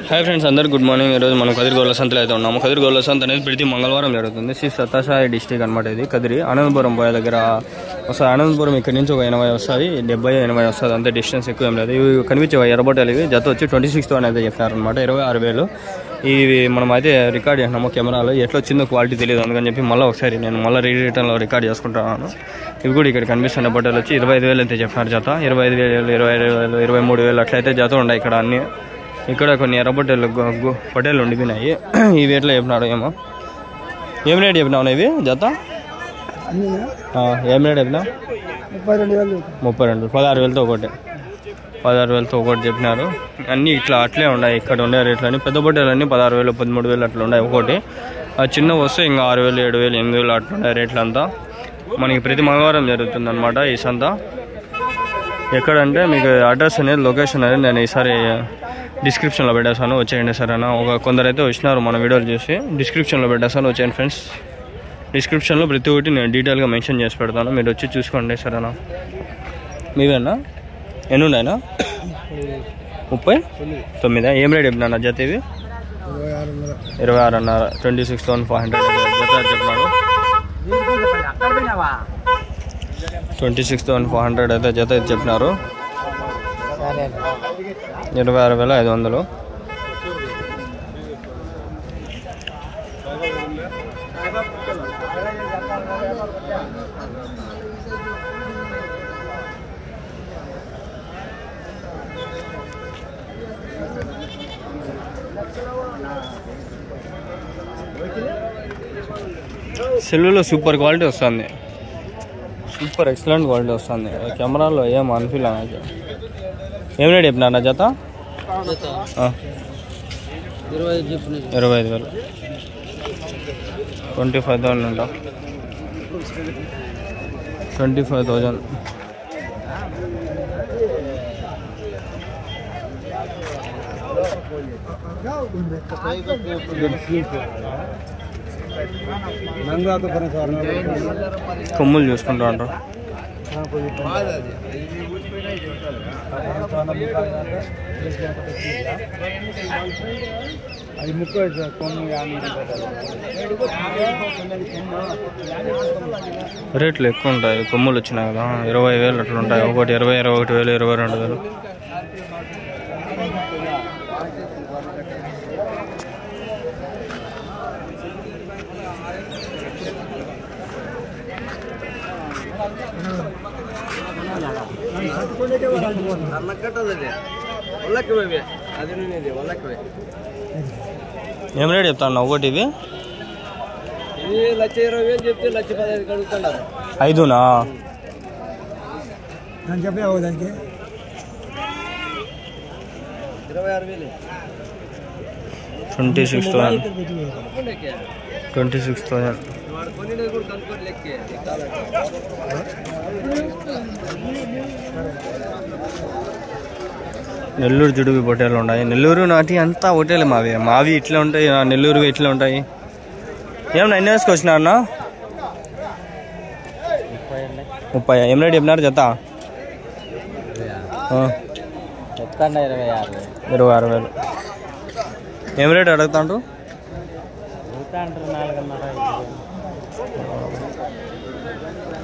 Hi friends अंदर good morning. ఈరోజు మనం కదిరి గోళ్ళ సంతలో అయితే ఉన్నాము। కదిరి గోళ్ళ సంత అనేది ప్రతి మంగళవారం జరుగుతుంది। శ్రీ సత్యసాయి డిస్ట్రిక్ట్ అనమాట। ఇది కదిరి అనంతపురం పోయే దగ్గర వస్తుంది। అనంతపురం ఇక్కడ నుంచి ఒక 80 వస్తుంది, 70-80 వస్తుంది, అంతే డిస్టెన్స్ ఎక్కువ ఏం లేదు। ఇవి కనిపించే ఎర్రబొట్టలు ఇవి జత వచ్చి 26 అనేది చెప్పినారనమాట, 26,000 ఇవి మనం అయితే రికార్డ్ చేసినాము కెమెరాలో। ఎట్లా వచ్చిందో క్వాలిటీ తెలియదు, అందుకని చెప్పి మళ్ళీ ఒకసారి నేను మళ్ళీ రిటర్న్లో రికార్డ్ చేసుకుంటున్నాను। ఇవి కూడా ఇక్కడ కనిపిస్తున్న బట్టలు వచ్చి 25,000 అయితే చెప్పినారు జత। 25,000, 22,000, 23,000 అట్లయితే జత ఉన్నాయి ఇక్కడ అన్నీ। ఇక్కడ కొన్ని ఎర్రబొట్టెలు పొట్టేలు ఉండిపోయినాయి, ఇవి ఎట్లా చెప్పినాడు ఏమో। ఏం రేట్ చెప్పినావు ఇవి జత? ఏం రేట్ చెప్పినా? 32, 16,000తో ఒకటి, 16,000తో ఒకటి చెప్పినారు। అన్నీ ఇట్లా అట్లే ఉన్నాయి ఇక్కడ ఉండే రేట్లన్నీ। పెద్ద పొట్టేలన్నీ 16,000, 13,000 అట్లా ఉన్నాయి ఒకటి। చిన్న వస్తే ఇంకా 6,000, 7,000, 8,000 అట్లా ఉన్నాయి రేట్లంతా। మనకి ప్రతి మంగళవారం జరుగుతుంది అనమాట ఈ సంత। ఎక్కడంటే మీకు అడ్రస్ అనేది, లొకేషన్ అనేది నేను ఈసారి డిస్క్రిప్షన్లో పెట్టేస్తాను, వచ్చేయండి సరేనా। కొందరు అయితే వచ్చినారు మన వీడియోలు చూసి, డిస్క్రిప్షన్లో పెట్టేస్తాను, వచ్చేయండి ఫ్రెండ్స్। డిస్క్రిప్షన్లో ప్రతి ఒక్కటి నేను డీటెయిల్గా మెన్షన్ చేసి పెడతాను, మీరు వచ్చి చూసుకోండి సరేనా। మీవేనా? ఎన్ని ఉన్నాయినా? 39. ఏం రేట్ చెప్పినా జత ఇవి? 26,500, 26,400 జత చెప్పినాడు। 26,400 అయితే జత చెప్పినారు। 26,500। సెల్లులో సూపర్ క్వాలిటీ వస్తుంది, సూపర్ ఎక్సలెంట్ క్వాలిటీ వస్తుంది, కెమెరాలో ఏం అనిపిల్ నాకు। ఏం రేట్ చెప్పినా జత? 25,000, 25,000 అంట, 25,000। కొమ్ములు చూసుకుంటా అంటారు। రేట్లు ఎక్కువ ఉంటాయి, కొమ్ములు వచ్చినాయి కదా, 20,000 అట్లా ఉంటాయి ఒకటి, 20,000, 21,000, 22,000। ఏం రేట్ చెప్తాను ఒకటి ఇవి? 1,20,000 చెప్తే 1,15,000 అడుగుతున్నారు। 5నా? 26,000, 26,000, 26,000। నెల్లూరు జుడుగు పొట్టేలు ఉన్నాయి, నెల్లూరు నాటి అంతా పొట్టేలు మావి ఇట్లా ఉంటాయి, నెల్లూరు ఇట్లా ఉంటాయి। ఏమన్నా ఎన్ని వేసుకొచ్చినా అన్న? 30. ఏం రేట్ చెప్పినారు జత? 26,000। ఏం రేట్ అడుగుతాండ్రు?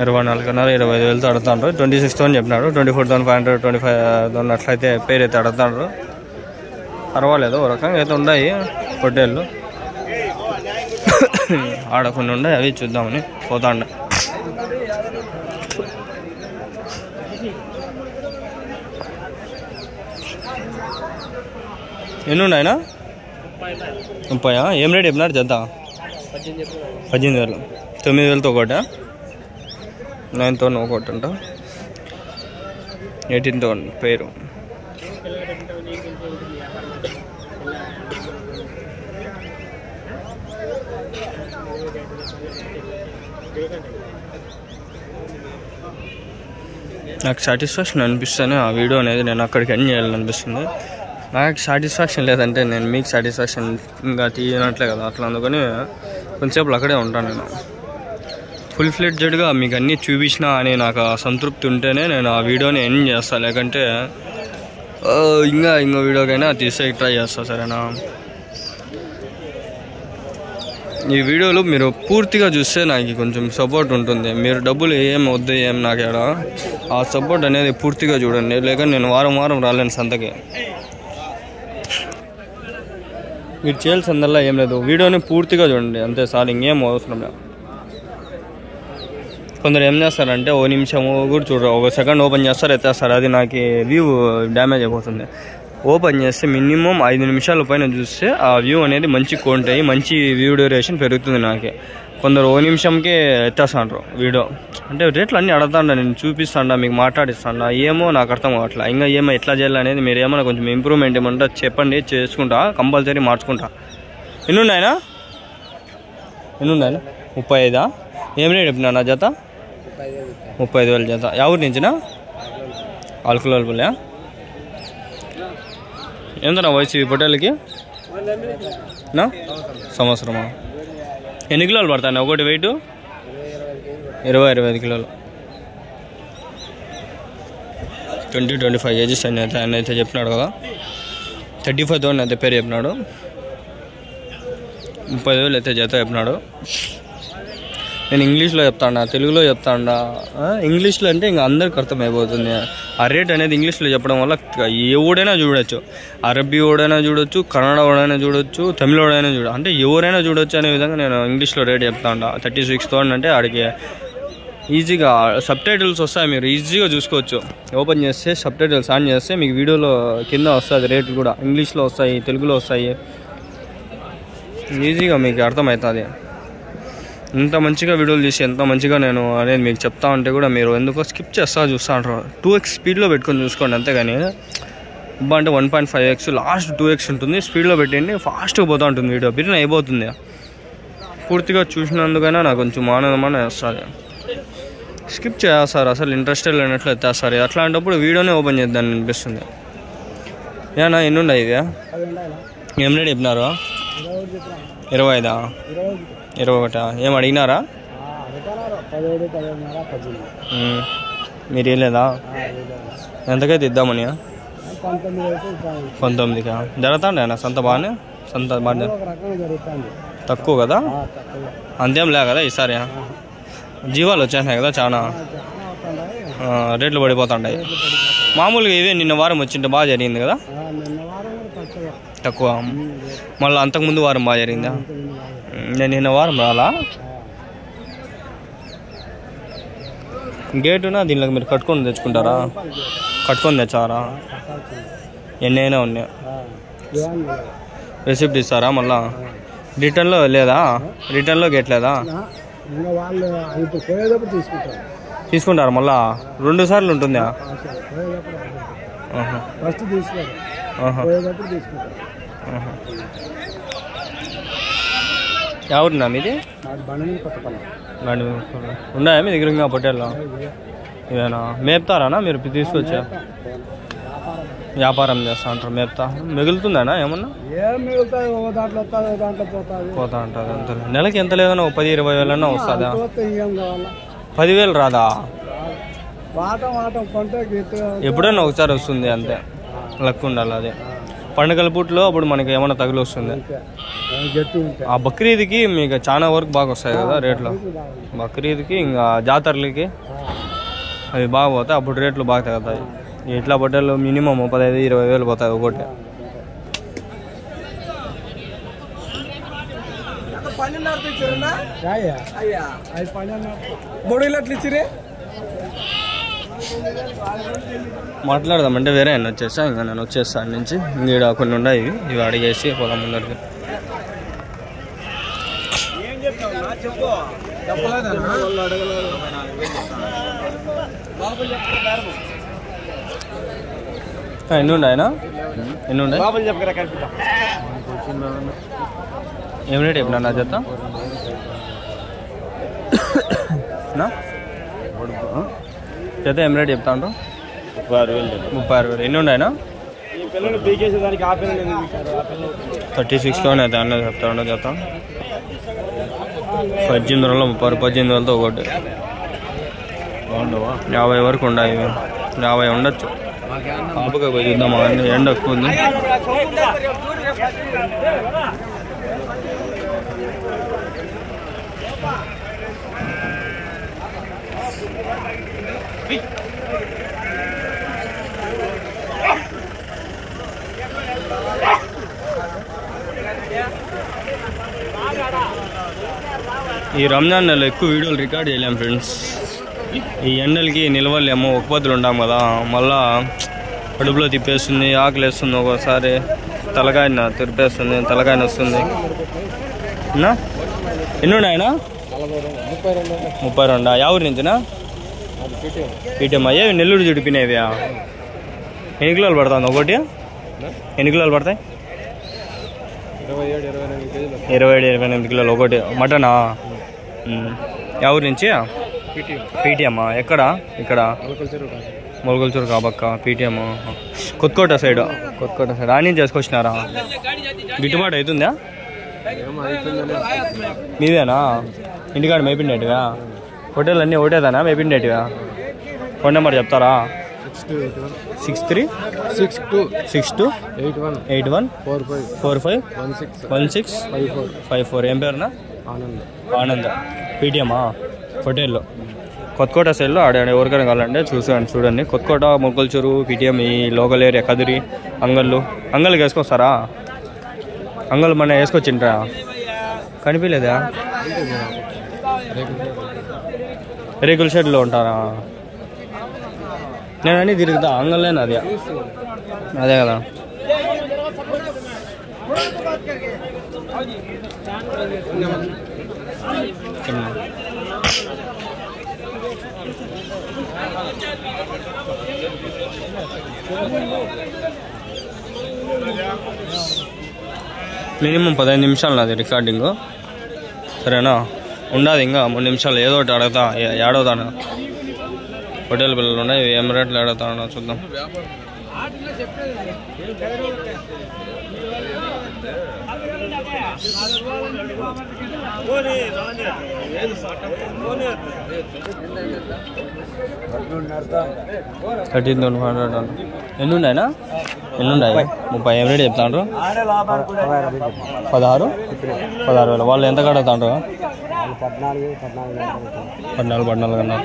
24,500, 25,000తో అడుగుతాండ్రు। 26,000 చెప్పినాడు, 24,500, 25,000 అట్లయితే పేరు అయితే అడుగుతాండ్రు। పర్వాలేదు, ఒక రకంగా అయితే ఉన్నాయి పొట్టేళ్ళు, ఆడ కొన్ని ఉన్నాయి, అవి చూద్దామని పోతాండ। ఎన్ని ఉన్నాయినా? 30. ఏం రేట్ చెప్పినారు జత? 18,000, 9,000తో ఒకట, 9తో ఒకటి అంట, 18తో పేరు। నాకు సాటిస్ఫాక్షన్ అనిపిస్తేనే ఆ వీడియో అనేది నేను అక్కడికి ఎండ్ చేయాలనిపిస్తుంది। నాకు సాటిస్ఫాక్షన్ లేదంటే నేను మీకు సాటిస్ఫాక్షన్ ఇంకా తీయనట్లే కదా, అట్లా అందుకని కొంచెంసేపు అక్కడే ఉంటాను నేను। ఫుల్ ఫ్లెడ్జెడ్గా మీకు అన్నీ చూపించినా అని నాకు సంతృప్తి ఉంటేనే నేను ఆ వీడియోని ఎండ్ చేస్తాను, లేకంటే ఇంకా ఇంకో వీడియోకైనా తీసే ట్రై చేస్తా సరేనా. ఈ వీడియోలు మీరు పూర్తిగా చూస్తే నాకు కొంచెం సపోర్ట్ ఉంటుంది. మీరు డబ్బులు ఏం వద్దు ఏం నాకేడ ఆ సపోర్ట్ అనేది పూర్తిగా చూడండి, లేక నేను వారం వారం రాలేను సంతకి. మీరు చేయాల్సిందల్లా ఏం లేదు, వీడియోని పూర్తిగా చూడండి అంతే సార్, ఇంకేం అవసరం లేదు. కొందరు ఏం చేస్తారంటే ఓ నిమిషము కూడా చూడరు, ఒక సెకండ్ ఓపెన్ చేస్తారు ఎత్తేస్తారు, అది నాకు వ్యూ డ్యామేజ్ అయిపోతుంది. ఓపెన్ చేస్తే మినిమం 5 నిమిషాల పైన చూస్తే ఆ వ్యూ అనేది మంచి కౌంట్ అయ్యి మంచి వ్యూ డ్యూరేషన్ పెరుగుతుంది నాకే. కొందరు ఓ నిమిషంకే ఎత్తేస్తాండ్రు వీడియో, అంటే రేట్లు అన్నీ అడుగుతాండా, నేను చూపిస్తాండా, మీకు మాట్లాడిస్తాండా, ఏమో నాకు అర్థం అవ్వట్లా. ఇంకా ఏమో ఎట్లా చేయాలనేది మీరు ఏమైనా కొంచెం ఇంప్రూవ్మెంట్ ఏమంటే చెప్పండి, చేసుకుంటా, కంపల్సరీ మార్చుకుంటా. ఎన్నున్నాయనా 35? ఏం రేట్ చెప్పినా నా జత? 35,000 జత. ఎవరి నుంచినా? అల్కులపల్లె. ఎంతనా వయసు ఈ పొట్టేళ్ళకి? నా సంవత్సరమా? ఎన్ని కిలోలు పడతాయి ఒకటి వెయిట్? 20-25 కిలోలు. 20-25 కేజీస్ అని అయితే ఆయన అయితే చెప్పినాడు కదా. 35,000 అయితే పేరు చెప్పినాడు, 30,000 అయితే జత చెప్పినాడు. నేను ఇంగ్లీష్లో చెప్తాడా తెలుగులో చెప్తాడా? ఇంగ్లీష్లో అంటే ఇంకా అందరికి అర్థమైపోతుంది. ఆ రేట్ అనేది ఇంగ్లీష్లో చెప్పడం వల్ల ఎవడైనా చూడొచ్చు, అరబీ ఓడైనా చూడొచ్చు, కన్నడ ఓడైనా చూడొచ్చు, తమిళ ఓడైనా చూడ, అంటే ఎవరైనా చూడొచ్చు అనే విధంగా నేను ఇంగ్లీష్లో రేట్ చెప్తాడా. 36,000 అంటే ఆడికి ఈజీగా సబ్ టైటిల్స్ వస్తాయి, మీరు ఈజీగా చూసుకోవచ్చు. ఓపెన్ చేస్తే సబ్ టైటిల్స్ ఆన్ చేస్తే మీకు వీడియోలో కింద వస్తుంది, రేట్లు కూడా ఇంగ్లీష్లో వస్తాయి, తెలుగులో వస్తాయి, ఈజీగా మీకు అర్థమవుతుంది. ఇంత మంచిగా వీడియోలు తీసి ఎంత మంచిగా నేను అనేది మీకు చెప్తా ఉంటే కూడా మీరు ఎందుకో స్కిప్ చేస్తా చూస్తూ ఉంటారు. 2x స్పీడ్లో పెట్టుకొని చూసుకోండి అంతేగాని అంటే 1.5x లాస్ట్ 2x ఉంటుంది, స్పీడ్లో పెట్టండి, ఫాస్ట్గా పోతూ ఉంటుంది వీడియో, బిర్యానీ అయిపోతుంది. పూర్తిగా చూసినందుకైనా నాకు కొంచెం ఆనందమని వస్తుంది. స్కిప్ చేస్తారు, అసలు ఇంట్రెస్ట్ లేనట్లు ఎత్తేస్తారు. అట్లాంటప్పుడు వీడియోనే ఓపెన్ చేద్దాన్ని అనిపిస్తుంది. ఏనా ఎన్ని ఉన్నాయి ఇది? ఏం రేట్ చెప్పినారు? 25? 21? ఏం అడిగినారా? మీరు వెళ్ళేదా? ఎంతకైతే ఇద్దామని? 19కా? జరుగుతాండి అన్న సంత బాగానే? సంత బాగా తక్కువ కదా, అంతేం లే కదా ఈసారి. జీవాలు వచ్చేసినాయి కదా చాలా, రేట్లు పడిపోతుంటాయి. మామూలుగా ఇవే నిన్న వారం వచ్చింటే బాగా జరిగింది కదా, తక్కువ. మళ్ళీ అంతకుముందు వారం బాగా జరిగిందా? నేను నిన్న వారం రాలా. గేటునా దీనిలోకి మీరు కట్టుకొని తెచ్చుకుంటారా? కట్టుకొని తెచ్చారా? ఎన్నైనా ఉన్నాయి. రిసిప్ట్ ఇస్తారా మళ్ళా? రిటర్న్లో లేదా? రిటర్న్లో గేట్ లేదా? తీసుకుంటారా మళ్ళా? 2 సార్లు ఉంటుందా? ఎవరున్నా మీది? ఉన్నాయా మీ దగ్గర ఇంకా పొట్టేళ్ళు? ఇవేనా మేపుతారానా మీరు తీసుకొచ్చా? వ్యాపారం చేస్తా అంటారు, మేపుతా. మిగులుతుందానా ఏమన్నా? పోతా ఉంటుంది అంత. నెలకి ఎంత లేదన్నా 10-20 వేలన్నా వస్తుందా? 10,000 రాదా? ఎప్పుడైనా ఒకసారి వస్తుంది అంతే, లక్ ఉండాలి. అదే పండుగల పూటలో అప్పుడు మనకి ఏమైనా తగులు వస్తుంది. ఆ బక్రీద్కి మీకు చాలా వరకు బాగా వస్తాయి కదా రేట్లు. బక్రీద్కి ఇంకా జాతరలకి అవి బాగా పోతాయి, అప్పుడు రేట్లు బాగా తగ్గుతాయి. ఇట్లా పొట్టేళ్ళు మినిమం 15-20 వేలు పోతాయి ఒకటి. మాట్లాడదామంటే వేరే ఆయన వచ్చేసా, ఇంకా నేను వచ్చేస్తా నుంచి. ఇక్కడ కొన్ని ఉన్నాయి, ఇవి అడిగేసి పోదాం ముందరికి. ఎన్ని ఉన్నాయనా? ఎన్ని ఉన్నాయి? ఏం రేట్ చెప్పినా నా జత? జత ఏం రేట్ చెప్తా ఉంటాం? 36,000. ఎన్ని ఉన్నాయనా? 36,000 అయితే అన్న చెప్తా ఉండవు జత. 18,000 18,000తో ఒకటి 50 వరకు ఉన్నాయి. 50 ఉండొచ్చు. ఆపగా పోయి చూద్దామా ఎండ ఎక్కువ ఉంది. ఈ రంజాన్ నెలలో ఎక్కువ వీడియోలు రికార్డ్ చేయలేము ఫ్రెండ్స్. ఈ ఎండలకి నిలవలేము, ఒక్కపొద్దులు ఉంటాం కదా, మళ్ళా కడుపులో తిప్పేస్తుంది, ఆకలి వేస్తుంది, ఒక్కోసారి తలకాయ తిరిపేస్తుంది, తలకాయ వస్తుంది. ఎన్ని ఉన్నాయనా? 32. యా ఊరి నుంచినా? పీటీఎం. అయ్యా నెల్లూరు చుడిపినవి ఎన్ని కిలోలు పడుతుంది ఒకటి? ఎన్ని కిలోలు పడతాయి? 27-28 కిలోలు ఒకటి. మటనా? యా ఊరి నుంచి? పీటీఎం. ఎక్కడ? ఇక్కడ మొలకల్చూరు కాబక్క. PTM Kothakota side. ఆని చేసుకొచ్చినారా? గిట్టుబాటు అవుతుందా? మీదేనా? ఇంటికాడ మేపిండేటివా? హోటల్ అన్నీ ఒకటేదానా మేపిండేటివా? ఫోన్ నెంబర్ చెప్తారా? 63628145451654. ఏం పేరునా? ఆనంద్. పీటీఎమ్మా హోటల్లో కొత్తకోట సైడ్లో ఆడ ఎవరికైనా కావాలంటే చూడండి. కొత్తకోట, మొలకల్చూరు, పీటీఎం, ఈ లోకల్ ఏరియా, కదిరి, అంగల్కి వేసుకొస్తారా? అంగల్ మన వేసుకొచ్చిండ్రా? కనిపించలేదా? రేకుల షెడ్లో ఉంటారా? నేను అన్నీ తిరుగుతా అంగల్లేనా? అదే కదా. మినిమం 15 నిమిషాలు నాది రికార్డింగ్, సరేనా? ఉండదు ఇంకా 3 నిమిషాలు. ఏదో ఒకటి అడుగుతా. ఏడవుతాను. హోటల్ పిల్లలు ఉన్నాయి, ఏం రేట్లు అడుగుతాను చూద్దాం. ఎన్ని ఉన్నాయినా? 30. ఏం రేట్ చెప్తాండ్రు? 16,000. వాళ్ళు ఎంత కడుగుతాండ్రు? 14 అన్నారు.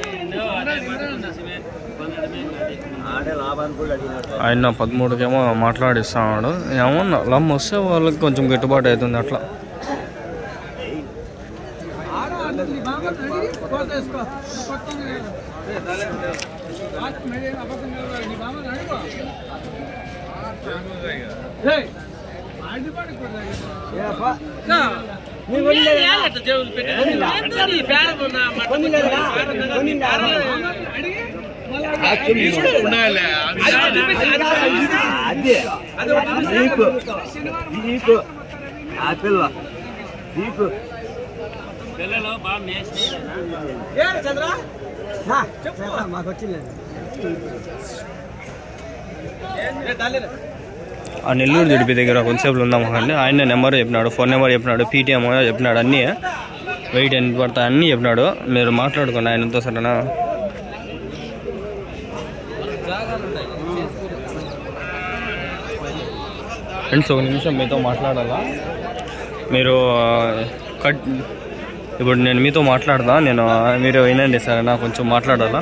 ఆయన 13కేమో మాట్లాడిస్తున్నాడు. ఏమన్నా లమ్ వస్తే వాళ్ళకి కొంచెం గిట్టుబాటు అవుతుంది అట్లా. ఆ నెల్లూరు దిడిపి దగ్గర కొంతసేపులు ఉందాము కానీ ఆయన నెంబర్ చెప్పినాడు, ఫోన్ నెంబర్ చెప్పినాడు, పీటీఎం చెప్పినాడు, అన్నీ వెయిట్ ఎంత పడతాయి అన్నీ చెప్పినాడు. మీరు మాట్లాడుకోండి ఆయనంతో, సరేనా? ఫ్రెండ్స్, ఒక నిమిషం మీతో మాట్లాడాలా? మీరు ఇప్పుడు నేను మీతో మాట్లాడదా, మీరు వినండి సరేనా? కొంచెం మాట్లాడాలా?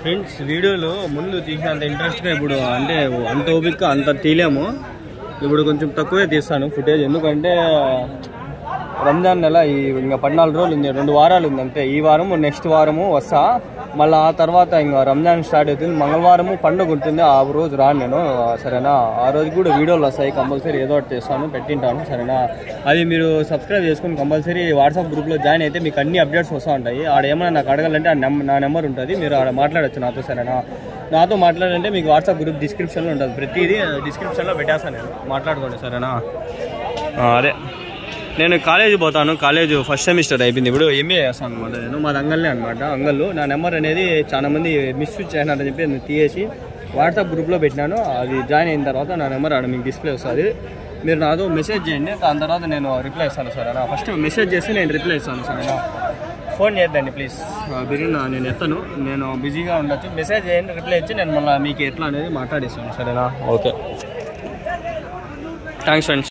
ఫ్రెండ్స్, వీడియోలు ముందు తీసినంత ఇంట్రెస్ట్గా ఇప్పుడు అంటే అంత ఓపిక అంత తీయలేము. ఇప్పుడు కొంచెం తక్కువే తీస్తాను ఫుటేజ్, ఎందుకంటే రంజాన్ నెల ఇంకా 14 రోజులు ఉంది, 2 వారాలు ఉంది అంతే. ఈ వారము నెక్స్ట్ వారము వస్తా, మళ్ళీ ఆ తర్వాత ఇంకా రంజాన్ స్టార్ట్ అవుతుంది. మంగళవారము పండుగ ఉంటుంది, ఆ రోజు రాను నేను, సరేనా? ఆ రోజు కూడా వీడియోలు వస్తాయి, కంపల్సరీ ఏదో ఒకటి చేస్తాను, పెట్టింటాను, సరేనా? అది మీరు సబ్స్క్రైబ్ చేసుకుని కంపల్సరీ వాట్సాప్ గ్రూప్లో జాయిన్ అయితే మీకు అన్ని అప్డేట్స్ వస్తూ ఉంటాయి. ఆడ ఏమైనా నాకు అడగాలంటే నా నెంబర్ ఉంటుంది, మీరు ఆడ మాట్లాడచ్చు నాతో, సరేనా? నాతో మాట్లాడాలంటే మీకు వాట్సాప్ గ్రూప్ డిస్క్రిప్షన్లో ఉంటుంది, ప్రతిదీ డిస్క్రిప్షన్లో పెట్టేస్తాను, నేను మాట్లాడుకోండి, సరేనా? అదే నేను కాలేజీ పోతాను, కాలేజ్ ఫస్ట్ సెమిస్టర్ అయిపోయింది, ఇప్పుడు ఎంఏ చేస్తాను అనమాట. నేను మా అంగల్నే అనమాట. అంగల్లో నా నెంబర్ అనేది చాలా మంది మిస్యూజ్ చేసినారని చెప్పి నేను తీసేసి వాట్సాప్ గ్రూప్లో పెట్టినాను. అది జాయిన్ అయిన తర్వాత నా నెంబర్ ఆడ మీకు డిస్ప్లే వస్తుంది. మీరు నాతో మెసేజ్ చేయండి, దాని తర్వాత నేను రిప్లై ఇస్తాను సరేనా. ఫస్ట్ మెసేజ్ చేసి నేను రిప్లై ఇస్తాను సరేనా. ఫోన్ చేయొద్దండి ప్లీజ్, బిర్యానీ నేను ఎత్తాను, నేను బిజీగా ఉండొచ్చు. మెసేజ్ చేయండి, రిప్లై ఇచ్చి నేను మళ్ళీ మీకు ఎట్లా అనేది మాట్లాడిస్తాను సరేనా. Okay, thanks friends.